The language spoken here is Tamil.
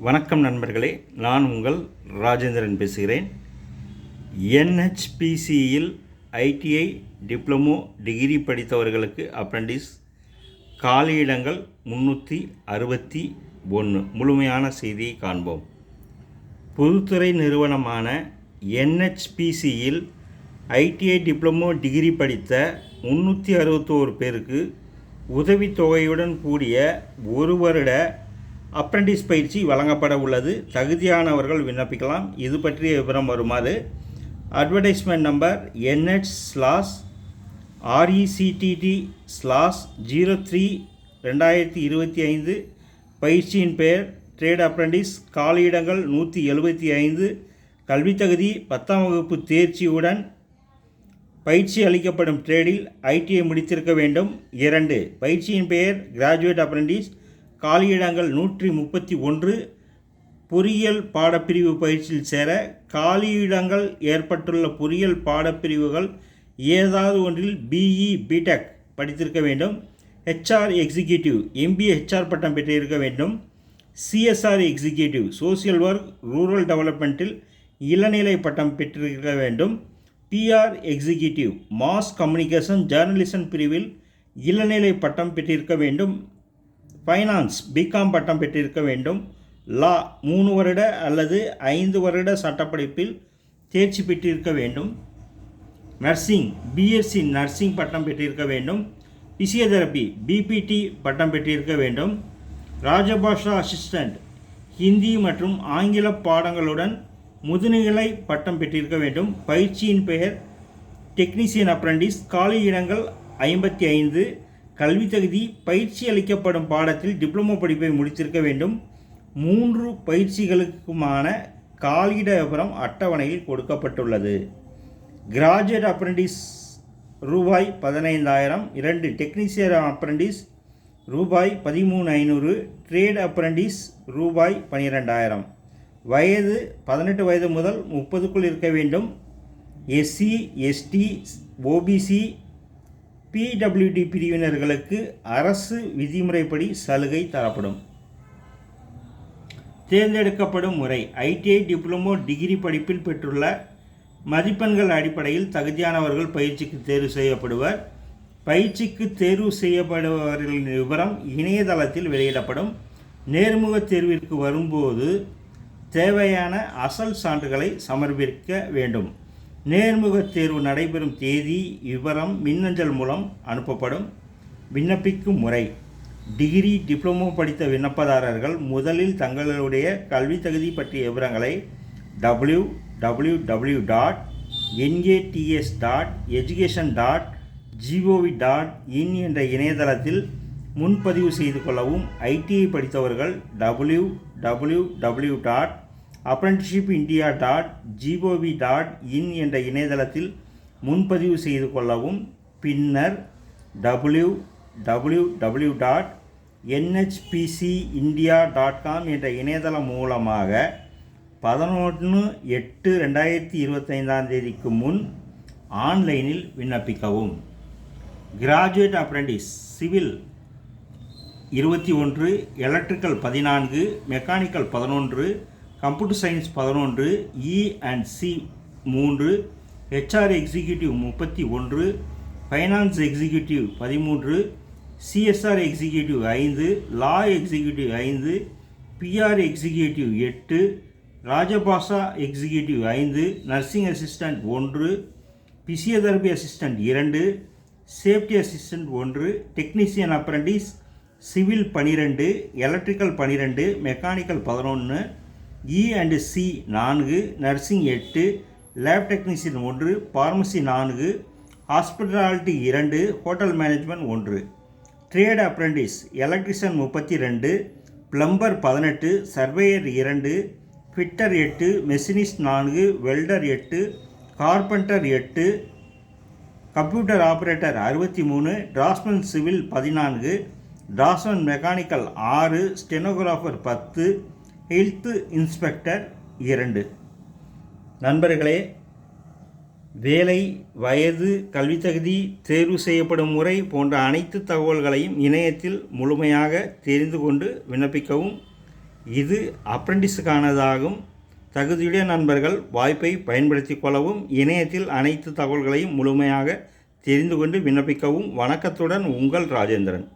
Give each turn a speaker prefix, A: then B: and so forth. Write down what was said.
A: வணக்கம் நண்பர்களே, நான் உங்கள் ராஜேந்திரன் பேசுகிறேன். NHPCயில் ITI டிப்ளமோ டிகிரி படித்தவர்களுக்கு அப்ரெண்டிஸ் காலியிடங்கள் 361. முழுமையான செய்தியை காண்போம். பொதுத்துறை நிறுவனமான NHPCயில் ITI டிப்ளமோ டிகிரி படித்த 361 பேருக்கு உதவித்தொகையுடன் கூடிய ஒரு வருட அப்ரெண்டிஸ் பயிற்சி வழங்கப்பட உள்ளது. தகுதியானவர்கள் விண்ணப்பிக்கலாம். இது பற்றிய விவரம் வருமாறு: அட்வர்டைஸ்மெண்ட் நம்பர் NH/RECTT/03/2025. பயிற்சியின் பெயர் ட்ரேட் அப்ரெண்டிஸ். காலியிடங்கள் 175. கல்வித்தகுதி 10ஆம் வகுப்பு தேர்ச்சியுடன் பயிற்சி அளிக்கப்படும் ட்ரேடில் ITI முடித்திருக்க வேண்டும். 2. பயிற்சியின் பெயர் கிராஜுவேட் அப்ரெண்டிஸ். காலியிடங்கள் 131. பொறியியல் பாடப்பிரிவு பயிற்சியில் சேர காலியிடங்கள் ஏற்பட்டுள்ள பொறியியல் பாடப்பிரிவுகள் ஏதாவது ஒன்றில் BE BTech படித்திருக்க வேண்டும். HR எக்ஸிக்யூட்டிவ் MBA HR பட்டம் பெற்றிருக்க வேண்டும். CSR executive social work rural டெவலப்மெண்ட்டில் இளநிலை பட்டம் பெற்றிருக்க வேண்டும். PR executive mass communication journalism பிரிவில் இளநிலை பட்டம் பெற்றிருக்க வேண்டும். ஃபைனான்ஸ் BCom பட்டம் பெற்றிருக்க வேண்டும். லா 3 வருட அல்லது 5 வருட சட்டப்படிப்பில் தேர்ச்சி பெற்றிருக்க வேண்டும். நர்சிங் BSc நர்சிங் பட்டம் பெற்றிருக்க வேண்டும். பிசியோதெரப்பி BPT பட்டம் பெற்றிருக்க வேண்டும். ராஜபாஷா அசிஸ்டண்ட் ஹிந்தி மற்றும் ஆங்கில பாடங்களுடன் முதுநிலை பட்டம் பெற்றிருக்க வேண்டும். பயிற்சியின் பெயர் டெக்னீசியன் அப்ரெண்டிஸ். காலி இடங்கள் 55. கல்வி தகுதி பயிற்சி அளிக்கப்படும் பாடத்தில் டிப்ளமோ படிப்பை முடித்திருக்க வேண்டும். 3 பயிற்சிகளுக்குமான காலியிட விவரம் அட்டவணையில் கொடுக்கப்பட்டுள்ளது. கிராஜுவேட் அப்ரெண்டிஸ் ரூபாய் 15,000. 2 டெக்னீசியன் அப்ரெண்டிஸ் ரூபாய் 13,500. ட்ரேட் அப்ரெண்டிஸ் ரூபாய் 12,000. வயது 18 வயது முதல் 30க்குள் இருக்க வேண்டும். SC ST OBC PWD பிரிவினர்களுக்கு அரசு விதிமுறைப்படி சலுகை தரப்படும். தேர்ந்தெடுக்கப்படும் முறை: ITI டிப்ளமோ டிகிரி படிப்பில் பெற்றுள்ள மதிப்பெண்கள் அடிப்படையில் தகுதியானவர்கள் பயிற்சிக்கு தேர்வு செய்யப்படுவர். பயிற்சிக்கு தேர்வு செய்யப்படுபவர்களின் விவரம் இணையதளத்தில் வெளியிடப்படும். நேர்முக தேர்விற்கு வரும்போது தேவையான அசல் சான்றுகளை சமர்ப்பிக்க வேண்டும். நேர்முக தேர்வு நடைபெறும் தேதி விவரம் மின்னஞ்சல் மூலம் அனுப்பப்படும். விண்ணப்பிக்கும் முறை: டிகிரி டிப்ளமோ படித்த விண்ணப்பதாரர்கள் முதலில் தங்களுடைய கல்வி தகுதி பற்றிய விவரங்களை www.nats.education.gov.in என்ற இணையதளத்தில் முன்பதிவு செய்து கொள்ளவும். ITI படித்தவர்கள் www.apprenticeshipindia.gov.in என்ற இணையதளத்தில் முன்பதிவு செய்து கொள்ளவும். பின்னர் www.nhpcindia.com என்ற இணையதளம் மூலமாக 11/8/2025 முன் ஆன்லைனில் விண்ணப்பிக்கவும். Graduate apprentice civil 21, electrical 14, mechanical 11, computer science 11, E&C 3, HR executive 31, finance executive 13, CSR executive 5, law executive 5, PR executive 8, Rajbhasha executive 5, nursing assistant 1, physiotherapy assistant 2, safety assistant 1, technician apprentice civil 12, electrical 12, mechanical 11, E&C 4, nursing 8, lab technician 1, pharmacy 4, hospitality 2, hotel management 1. Trade apprentice electrician 32, plumber 18, surveyor 2, fitter 8, machinist 4, welder 8, carpenter 8, computer operator 63, draughtsman civil 14, draughtsman mechanical 6, stenographer 10, health inspector 2. நண்பர்களே, வேலை, வயது, கல்வித்தகுதி, தேர்வு செய்யப்படும் முறை போன்ற அனைத்து தகவல்களையும் இணையத்தில் முழுமையாக தெரிந்து கொண்டு விண்ணப்பிக்கவும். இது அப்ரெண்டிஸுக்கானதாகும். தகுதியுடைய நண்பர்கள் வாய்ப்பை பயன்படுத்தி கொள்ளவும், இணையத்தில் அனைத்து தகவல்களையும் முழுமையாக தெரிந்து கொண்டு விண்ணப்பிக்கவும். வணக்கத்துடன் உங்கள் ராஜேந்திரன்.